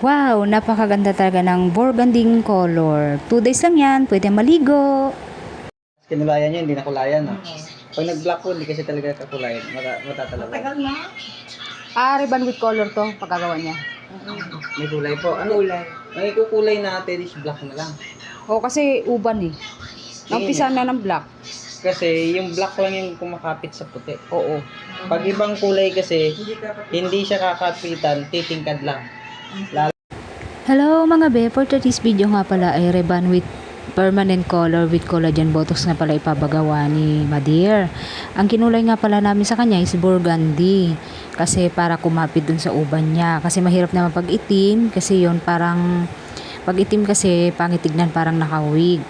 Wow, napakaganda talaga ng burgundy color. 2 days lang yan, pwede maligo. Kinulayan niya, hindi nakulayan. No? Pag nag-black po, hindi kasi talaga kakulayan. Matatalaga. Matagal na. Ribbon with color to, pagkagawa niya. May kulay po. Ano? Kulay. May kukulay na Teddy's black na lang. Kasi uban eh. Nampisa na ng black. Kasi yung black lang yung kumakapit sa puti. Oo. Pag ibang kulay kasi, Hindi ka pa. hindi siya kakapitan, titingkad lang. Hello mga be, for today's video nga pala ay ribbon with permanent color with collagen botox na pala ipabagawa ni Madir. Ang kinulay nga pala namin sa kanya is burgundy kasi para kumapit dun sa uban niya. Kasi mahirap naman pag itim kasi yon parang pag itim kasi pangitignan parang nakawig.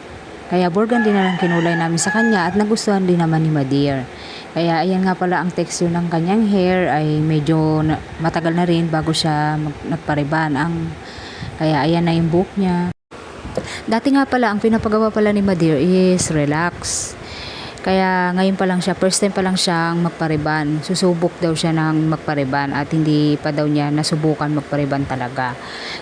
Kaya burgundy na lang kinulay namin sa kanya at nagustuhan din naman ni Madir. Kaya ayan nga pala ang texture ng kanyang hair ay medyo matagal na rin bago siya nagpariban. Kaya ayan na yung buhok niya. Dati nga pala, ang pinapagawa pala ni Madir is relax. Kaya ngayon pa lang siya, first time pa lang siyang magpariban. Susubok daw siya ng magpariban at hindi pa daw niya nasubukan magpariban talaga.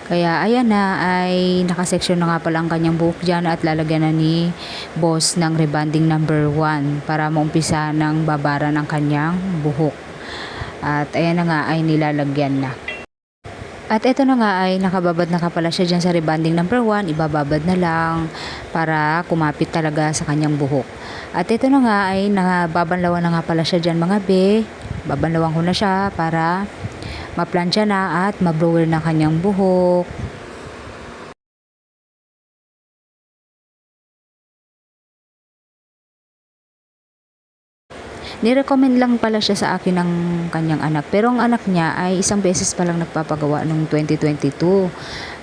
Kaya ayan na, ay nakaseksyon na nga pala ang kanyang buhok dyan at lalagyan na ni boss ng rebonding number 1 para maumpisa ng babara ng kanyang buhok. At ayan na nga ay nilalagyan na. At ito na nga ay nakababad na ka pala siya dyan sa rebonding number 1. Ibababad na lang para kumapit talaga sa kanyang buhok. At ito na nga ay nababanlawan na nga pala siya dyan mga be. Babanlawan ko na siya para maplansya na at mablower na kanyang buhok. Nirecommend lang pala siya sa akin ng kanyang anak. Pero ang anak niya ay isang beses pa lang nagpapagawa noong 2022.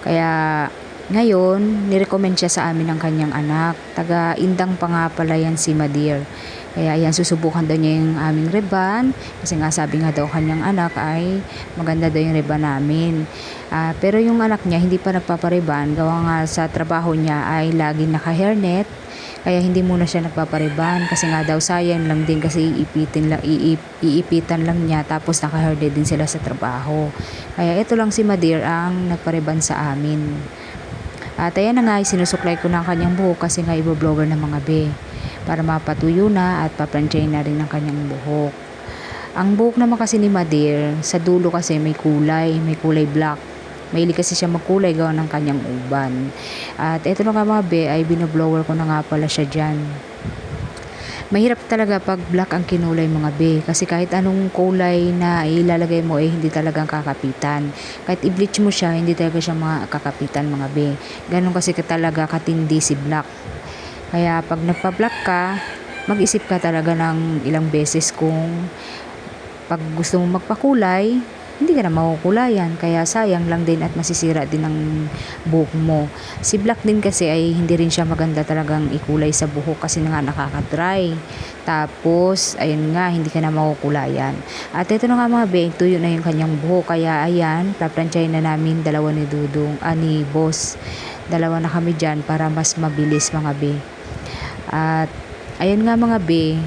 Kaya ngayon, nirecommend siya sa amin ng kanyang anak. Taga Indang pa nga pala yan si Madir. Kaya ayan, susubukan daw niya yung aming ribbon. Kasi nga sabi nga daw kanyang anak ay maganda daw yung ribbon namin. Pero yung anak niya hindi pa nagpapariban. Gawa nga sa trabaho niya ay laging naka-hairnet. Kaya hindi muna siya nagpapariban kasi nga daw sayang lang din kasi iipitan lang niya tapos naka-hairnet din sila sa trabaho. Kaya ito lang si Madir ang nagpariban sa amin. At ayan na nga, sinusuklay ko ng kanyang buhok kasi nga i-blower ng mga be para mapatuyo na at paplansyahin na rin ng kanyang buhok. Ang buhok naman kasi ni Madir, sa dulo kasi may kulay black. Mahilig kasi siya magkulay gawa ng kanyang uban. At ito na nga mga be ay binoblower ko na nga pala siya dyan. Mahirap talaga pag black ang kinulay mga be kasi kahit anong kulay na ilalagay mo ay hindi talagang kakapitan. Kahit i-bleach mo siya, hindi talaga siya makakapitan mga be. Ganun kasi talaga katindi si black. Kaya pag nagpa-black ka, mag-isip ka talaga ng ilang beses kung pag gusto mo magpakulay, hindi ka na makukulayan. Kaya sayang lang din at masisira din ang buhok mo. Si black din kasi ay hindi rin siya maganda talagang ikulay sa buhok kasi nga nakaka-dry. Tapos, ayun nga, hindi ka na makukulayan. At ito na nga mga be, tuyo na yung kanyang buhok. Kaya ayan, paplansyahin na namin dalawa ni Dudong, ni Boss. Dalawa na kami dyan para mas mabilis mga be. At ayun nga mga be,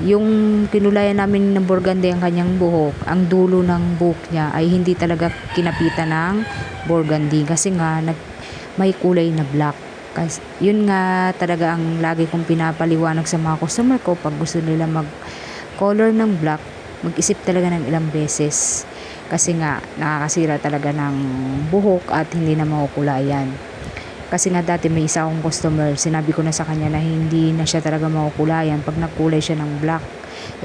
yung kinulayan namin ng burgundy ang kanyang buhok, ang dulo ng buhok niya ay hindi talaga kinapitan ng burgundy kasi nga may kulay na black. Kasi yun nga talaga ang lagi kong pinapaliwanag sa mga customer ko pag gusto nila mag color ng black, mag-isip talaga ng ilang beses kasi nga nakakasira talaga ng buhok at hindi na makukulayan. Kasi nga dati may isa akong customer, sinabi ko na sa kanya na hindi na siya talaga makukulayan pag nagkulay siya ng black.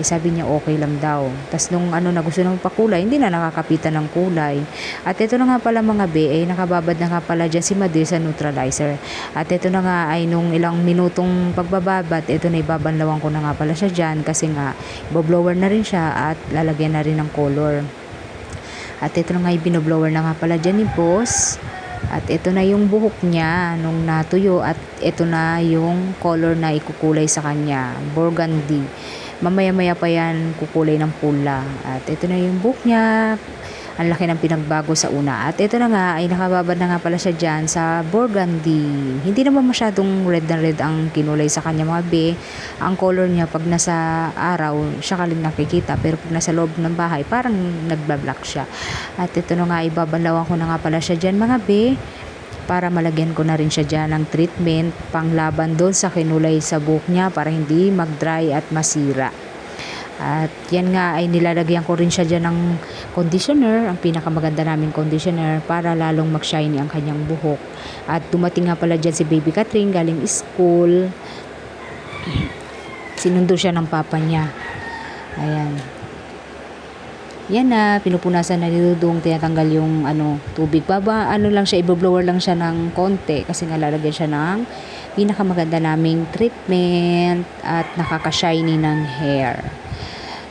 Sabi niya okay lang daw. Tapos nung na gusto na magpakulay, hindi na nakakapitan ng kulay. At ito na nga pala mga be, nakababad na nga pala dyan si Madir sa neutralizer. At ito na nga ay nung ilang minutong pagbababad, ito na ibabanlawan ko na nga pala siya dyan kasi nga iboblower na rin siya at lalagyan na rin ng color. At ito na nga ibinoblower na nga pala dyan ni Boss. At ito na yung buhok niya nung natuyo at ito na yung color na ikukulay sa kanya, burgundy. mamaya-maya pa yan kukulay ng pula. At ito na yung buhok niya. Ang laki ng pinagbago sa una. At ito na nga, ay nakababad na nga pala siya dyan sa burgundy. Hindi naman masyadong red na red ang kinulay sa kanya mga be. Ang color niya pag nasa araw, siya kaling nakikita. Pero pag nasa loob ng bahay, parang nagbablack siya. At ito na nga, ibabalawan ko na nga pala siya dyan mga be. Para malagyan ko na rin siya dyan ng treatment panglaban doon sa kinulay sa buhok niya para hindi mag-dry at masira. At yan nga ay nilalagyan ko rin siya dyan ng conditioner, ang pinakamaganda naming conditioner para lalong mag-shiny ang kanyang buhok. At dumating nga pala dyan si Baby Catherine galing school. Sinundo siya ng papa niya. Ayan. Yan na, pinupunasan na ni Dudong, tinatanggal yung tubig. Lang siya, i-blower lang siya ng konti kasi nga lalagyan siya ng pinakamaganda naming treatment at nakaka-shiny ng hair.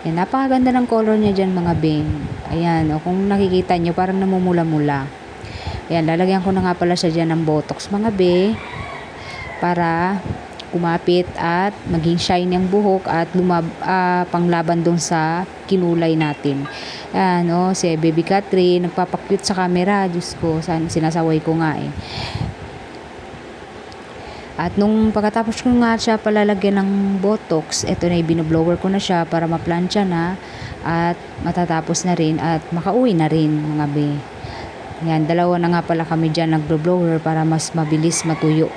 Yan, napakaganda ng color niya dyan mga bing. Ayan, kung nakikita nyo, parang namumula-mula. Ayan, lalagyan ko na nga pala siya dyan ng botox mga be. Para kumapit at maging shiny ang buhok at panglaban dun sa kinulay natin. Ayan, si Baby Catherine, nagpapakyut sa camera. Diyos ko, sinasaway ko nga eh. At nung pagkatapos ko nga siya palalagyan ng botox, eto na binoblower ko na siya para maplansya na at matatapos na rin at makauwi na rin mga be. Yan, dalawa na nga pala kami dyan nagbo-blower para mas mabilis matuyo.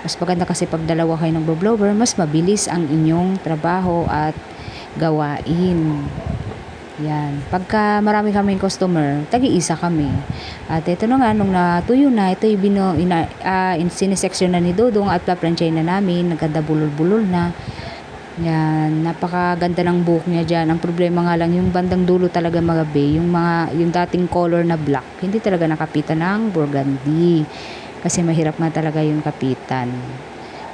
Mas maganda kasi pag dalawa kayo nagbo-blower, mas mabilis ang inyong trabaho at gawain. Yan. Pagka marami kaming customer, tagi-isa kami. At ito na nga, nung natuyo na, ito siniseksyon na ni Dodong at paplansyahin na namin. Nagkanda bulol-bulol na. Yan. Napakaganda ng buhok niya dyan. Ang problema nga lang, yung bandang dulo talaga mga be, yung dating color na black, hindi talaga nakapitan ng burgundy. Kasi mahirap nga talaga yung kapitan.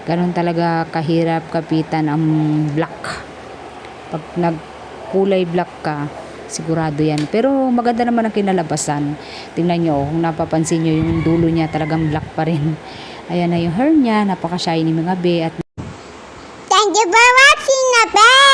Ganon talaga kahirap kapitan ang black. Pag kulay black ka, sigurado yan. Pero maganda naman ang kinalabasan. Tingnan nyo, kung napapansin nyo yung dulo niya talagang black pa rin. Ayan na yung hair niya, napaka-shiny mga be. At thank you for watching na be!